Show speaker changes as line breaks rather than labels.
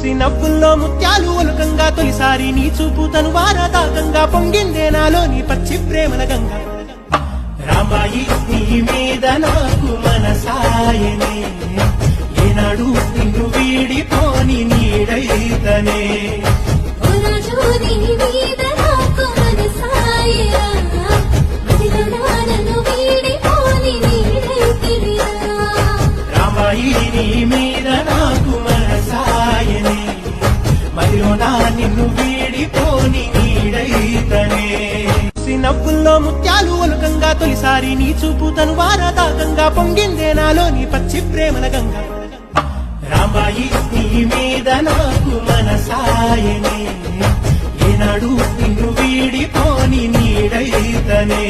నవ్వుల్లో ముత్యాలు ఒలుకంగా తొలిసారి నీ చూపు తను వారదాకంగా పొంగిందే నాలో నీ పచ్చి ప్రేమల గంగ రామాయి నీ మీద నాకు మనసాయనే ఏనాడు నిన్ను వీడిపోని నీడైతనే రామాయి నీ మీద నాకు మనసాయనే మదిలో నా నిన్ను వీడిపోని నీడైతనే నవ్వుల్లో ముత్యాలు ఒలుకంగా తొలిసారి నీ చూపు తను వారదాకంగా పొంగిందే నాలో నీ పచ్చి ప్రేమల గంగ రామాయి నీ మీద నాకు మనసాయనే ఏనాడు నిన్ను వీడిపోని నీడైతనే